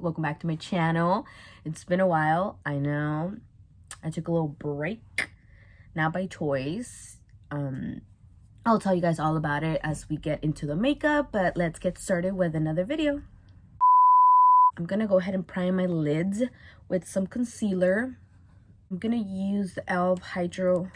welcome back to my channel. It's been a while, I know. I took a little break, not by choice. I'll tell you guys all about it as we get into the makeup, but let's get started with another video. I'm gonna go ahead and prime my lids with some concealer. I'm gonna use the E.l.f. Hydro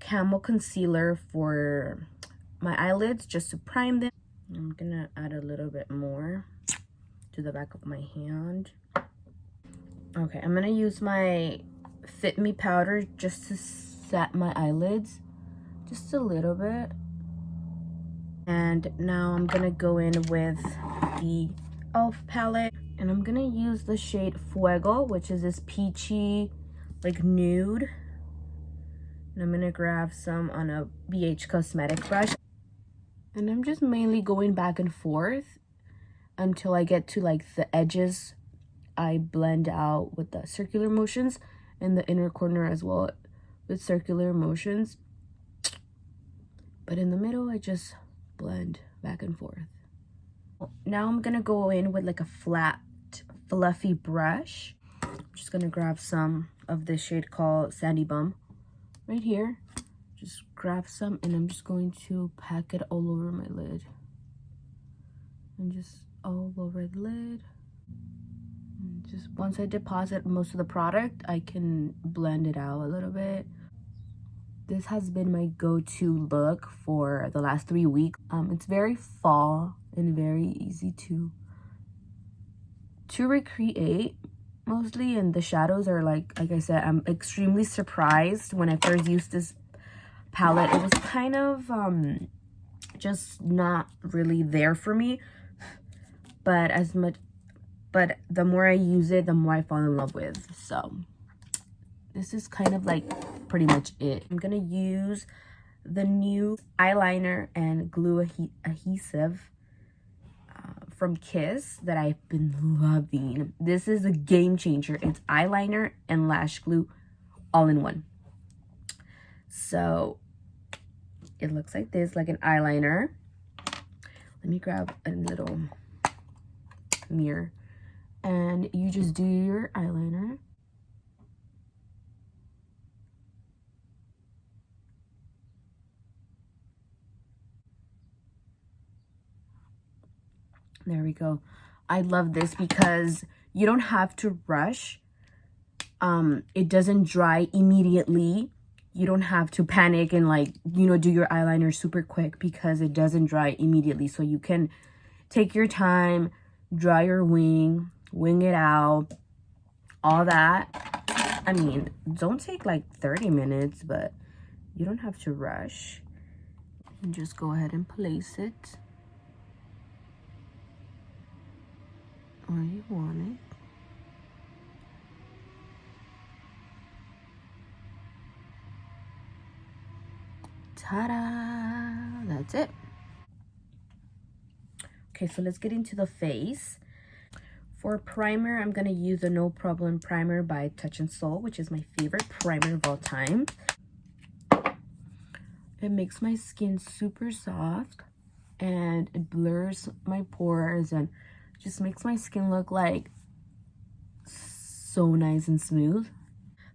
Camo concealer for my eyelids just to prime them. I'm gonna add a little bit more to the back of my hand. Okay, I'm gonna use my Fit Me powder just to set my eyelids, just a little bit. And now I'm gonna go in with the E.l.f. palette, and I'm gonna use the shade Fuego, which is this peachy, like nude. And I'm gonna grab some on a BH Cosmetics brush. And I'm just mainly going back and forth until I get to like the edges. I blend out with the circular motions, and the inner corner as well with circular motions. But in the middle, I just blend back and forth. Now I'm gonna go in with like a flat, fluffy brush. I'm just gonna grab some of this shade called Sandy Bum right here. Just grab some, and I'm just going to pack it all over my lid. And just all over the lid. And just once I deposit most of the product, I can blend it out a little bit. This has been my go-to look for the last 3 weeks. It's very fall and very easy to recreate mostly, and the shadows are like I said, I'm extremely surprised. When I first used this palette, it was kind of just not really there for me, but the more I use it, the more I fall in love with. So this is kind of like pretty much it. I'm gonna use the new eyeliner and glue adhesive from Kiss that I've been loving. This is a game changer. It's eyeliner and lash glue all in one. So it looks like this, like an eyeliner. Let me grab a little mirror, and you just do your eyeliner. There we go. I love this because you don't have to rush. It doesn't dry immediately. You don't have to panic and like, you know, do your eyeliner super quick because it doesn't dry immediately. So you can take your time, dry your wing it out, all that. I mean, don't take like 30 minutes, but you don't have to rush. And just go ahead and place it where you want it. Ta-da! That's it. Okay, so let's get into the face. For primer, I'm gonna use the No Problem primer by Touch in Sol, which is my favorite primer of all time. It makes my skin super soft, and it blurs my pores and just makes my skin look like so nice and smooth.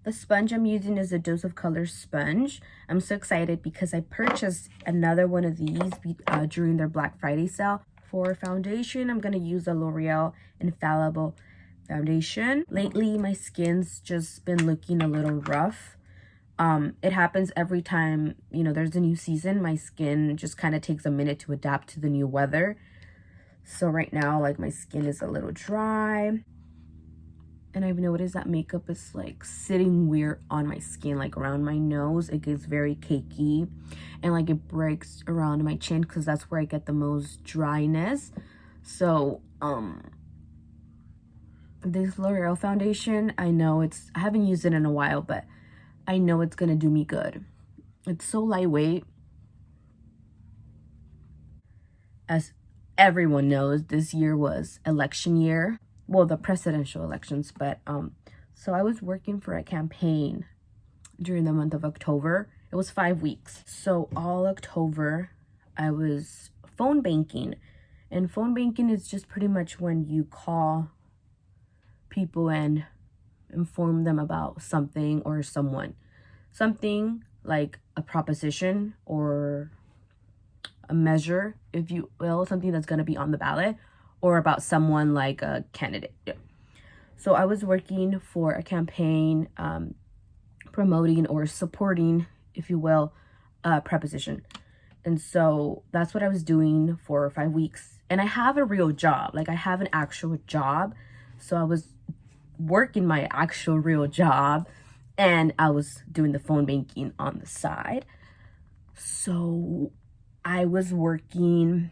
The sponge I'm using is a Dose of Color sponge. I'm so excited because I purchased another one of these during their Black Friday sale. For foundation, I'm going to use the L'Oreal Infallible foundation. Lately, my skin's just been looking a little rough. It happens every time, you know, there's a new season. My skin just kind of takes a minute to adapt to the new weather. So right now, like, my skin is a little dry. And I've noticed that makeup is like sitting weird on my skin, like around my nose. It gets very cakey, and like it breaks around my chin because that's where I get the most dryness. So this L'Oreal foundation, I know I haven't used it in a while, but I know it's gonna do me good. It's so lightweight. As everyone knows, this year was election year. Well, the presidential elections, but so I was working for a campaign during the month of October. It was 5 weeks. So all October I was phone banking, And phone banking is just pretty much when you call people and inform them about something or someone. Something like a proposition or a measure, if you will, something that's going to be on the ballot, or about someone like a candidate. Yeah. So I was working for a campaign promoting or supporting, if you will, a preposition. And so that's what I was doing for 5 weeks. And I have a real job, like I have an actual job. So I was working my actual real job and I was doing the phone banking on the side. So I was working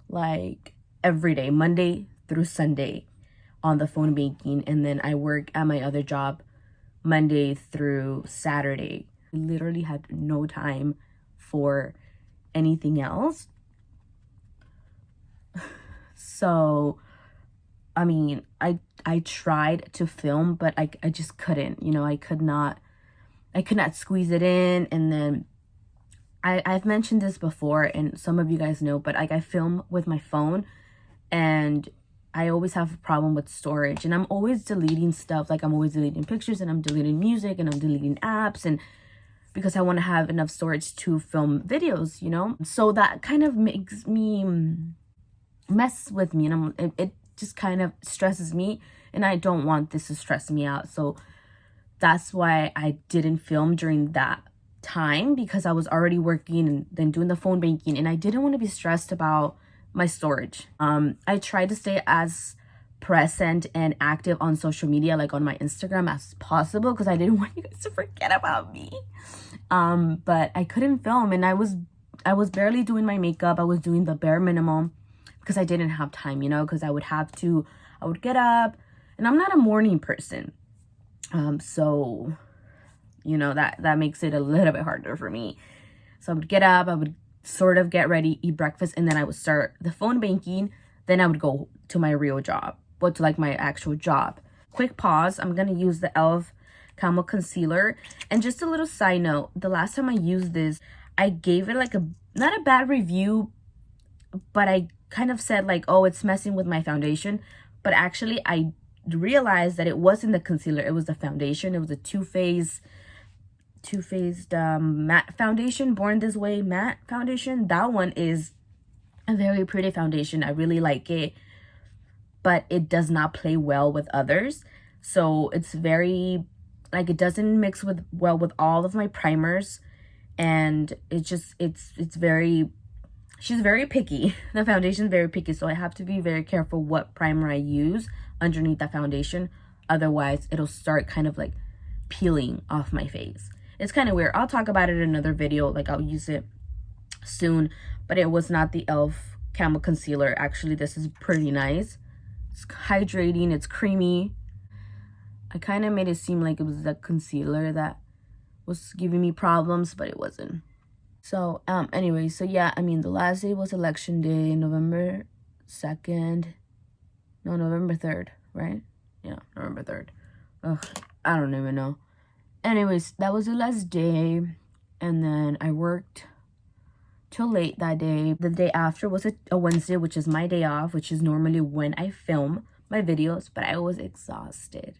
like every day, Monday through Sunday on the phone banking. And then I work at my other job Monday through Saturday. I literally had no time for anything else. So, I mean, I tried to film, but I just couldn't, you know, I could not squeeze it in. And then I've mentioned this before and some of you guys know, but like I film with my phone and I always have a problem with storage, and I'm always deleting stuff. Like I'm always deleting pictures and I'm deleting music and I'm deleting apps, and because I want to have enough storage to film videos, you know? So that kind of makes me mess with me, and it just kind of stresses me, and I don't want this to stress me out. So that's why I didn't film during that time, because I was already working and then doing the phone banking, and I didn't want to be stressed about my storage. I tried to stay as present and active on social media, like on my Instagram, as possible, because I didn't want you guys to forget about me. But I couldn't film, and I was barely doing my makeup. I was doing the bare minimum because I didn't have time, you know, because I would get up, and I'm not a morning person. So, you know, that makes it a little bit harder for me. So I would get up, I would sort of get ready, eat breakfast, and then I would start the phone banking. Then I would go to my real job, but to like my actual job. Quick pause. I'm going to use the E.l.f. Camo concealer. And just a little side note, the last time I used this, I gave it like not a bad review, but I kind of said like, oh, it's messing with my foundation. But actually I realized that it wasn't the concealer, it was the foundation. It was a two-phased matte foundation, Born This Way matte foundation. That one is a very pretty foundation. I really like it, but it does not play well with others. So it's very, like, it doesn't mix well with all of my primers, and she's very picky. The foundation's very picky, so I have to be very careful what primer I use underneath that foundation. Otherwise it'll start kind of like peeling off my face. It's kind of weird. I'll talk about it in another video, like I'll use it soon. But it was not the E.l.f. Camo concealer. Actually, this is pretty nice. It's hydrating, it's creamy. I kind of made it seem like it was the concealer that was giving me problems, but it wasn't. So anyway, so yeah, I mean, the last day was election day, November 2nd. No, November 3rd, right? Yeah, November 3rd. Ugh, I don't even know. Anyways, that was the last day, and then I worked till late that day. The day after was a Wednesday, which is my day off, which is normally when I film my videos, but I was exhausted.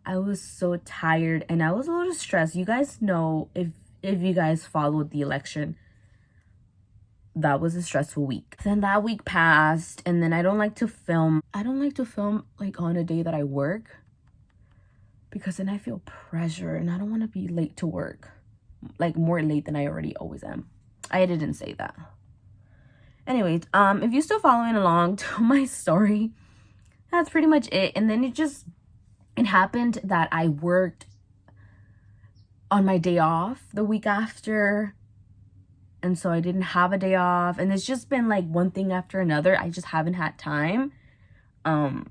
I was so tired, and I was a little stressed. You guys know, if you guys followed the election, that was a stressful week. Then that week passed, and then I don't like to film like on a day that I work, because then I feel pressure and I don't want to be late to work, like more late than I already always am. I didn't say that. Anyways, if you're still following along to my story, that's pretty much it. And then it happened that I worked on my day off the week after, and so I didn't have a day off, and it's just been like one thing after another. I just haven't had time. And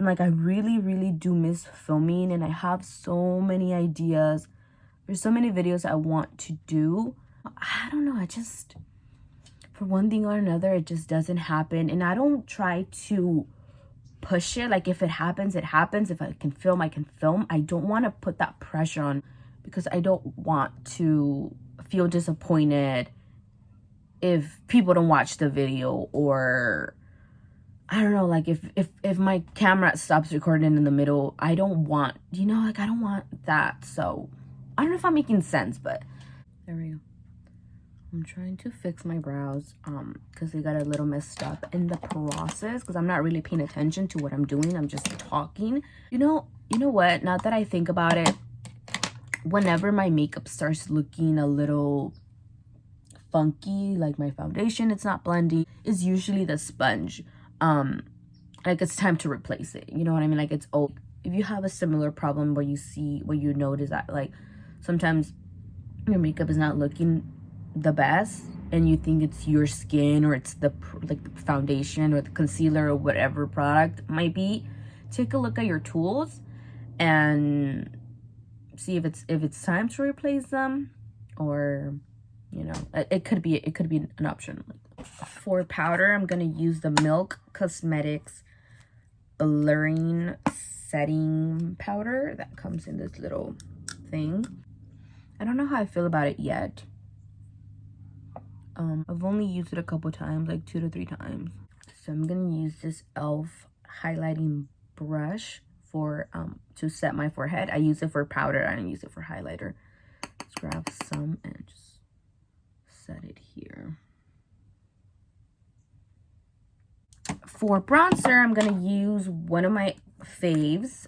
like I really do miss filming, and I have so many ideas. There's so many videos I want to do. I don't know, for one thing or another, it just doesn't happen. And I don't try to push it. Like, if it happens, it happens. If I can film, I can film. I don't want to put that pressure on, because I don't want to feel disappointed if people don't watch the video, or I don't know, like if my camera stops recording in the middle, I don't want, you know, like I don't want that. So I don't know if I'm making sense, but there we go. I'm trying to fix my brows because they got a little messed up in the process, because I'm not really paying attention to what I'm doing. I'm just talking. You know what, now that I think about it, whenever my makeup starts looking a little funky, like my foundation, it's not blending, is usually the sponge. Like it's time to replace it, you know what I mean? Like it's old. If you have a similar problem where you notice that like sometimes your makeup is not looking the best and you think it's your skin or it's the foundation or the concealer or whatever product might be, take a look at your tools and see if it's time to replace them, or you know, it could be an option. For powder, I'm gonna use the Milk Cosmetics Blurring Setting Powder that comes in this little thing. I don't know how I feel about it yet. I've only used it a couple times, like 2 to 3 times. So I'm gonna use this e.l.f. highlighting brush for to set my forehead. I use it for powder, I don't use it for highlighter. Let's grab some and just set it here. For bronzer, I'm gonna use one of my faves,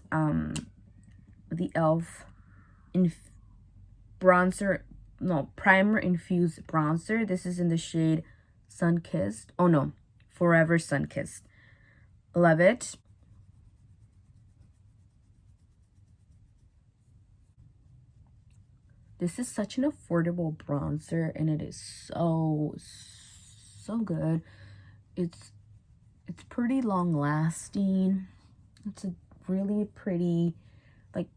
the e.l.f. Primer Infused Bronzer. This is in the shade Sun-Kissed. Oh no, Forever Sun-Kissed. Love it. This is such an affordable bronzer, and it is so good. It's pretty long lasting. It's a really pretty like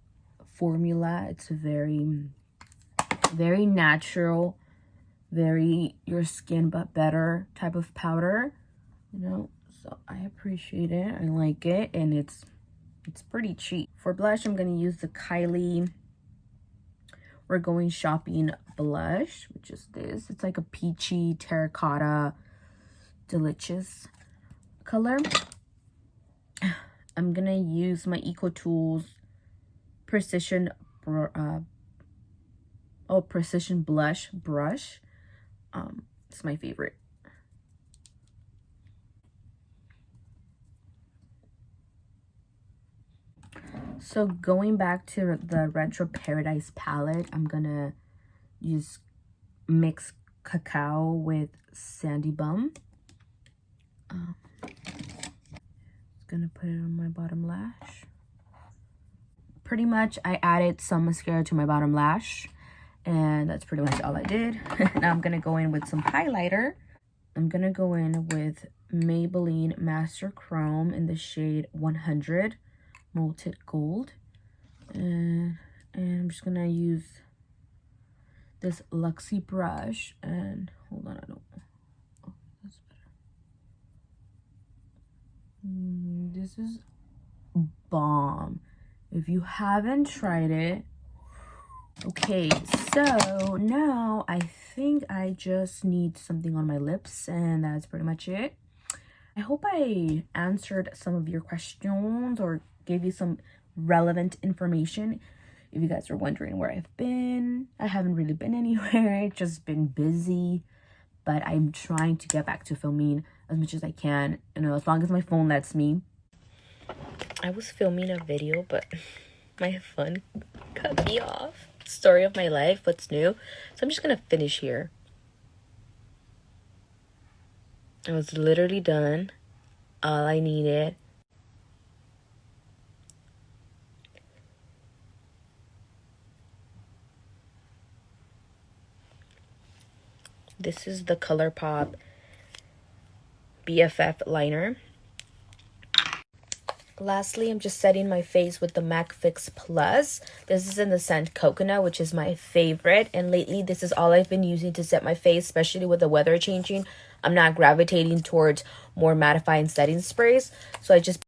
formula. It's very natural, very your skin but better type of powder, you know. So I appreciate it, I like it, and it's pretty cheap. For blush, I'm gonna use the Kylie We're Going Shopping blush, which is this. It's like a peachy terracotta delicious color. I'm gonna use my EcoTools Precision Blush brush. It's my favorite. So going back to the Retro Paradise palette, I'm gonna use mix cacao with Sandy Bum. Gonna put it on my bottom lash. Pretty much I added some mascara to my bottom lash, and that's pretty much all I did. Now I'm gonna go in with some highlighter. I'm gonna go in with Maybelline Master Chrome in the shade 100 Molten Gold, and I'm just gonna use this Luxie brush, and hold on, I don't, oh, that's better. This is bomb. If you haven't tried it, okay, so now I think I just need something on my lips, and that's pretty much it. I hope I answered some of your questions or gave you some relevant information. If you guys are wondering where I've been, I haven't really been anywhere, just been busy, but I'm trying to get back to filming as much as I can, you know, as long as my phone lets me. I was filming a video, but my phone cut me off. Story of my life, what's new? So I'm just gonna finish here. I was literally done. All I needed. This is the ColourPop BFF liner. Lastly, I'm just setting my face with the MAC Fix Plus. This is in the scent Coconut, which is my favorite. And lately, this is all I've been using to set my face, especially with the weather changing. I'm not gravitating towards more mattifying setting sprays. So I just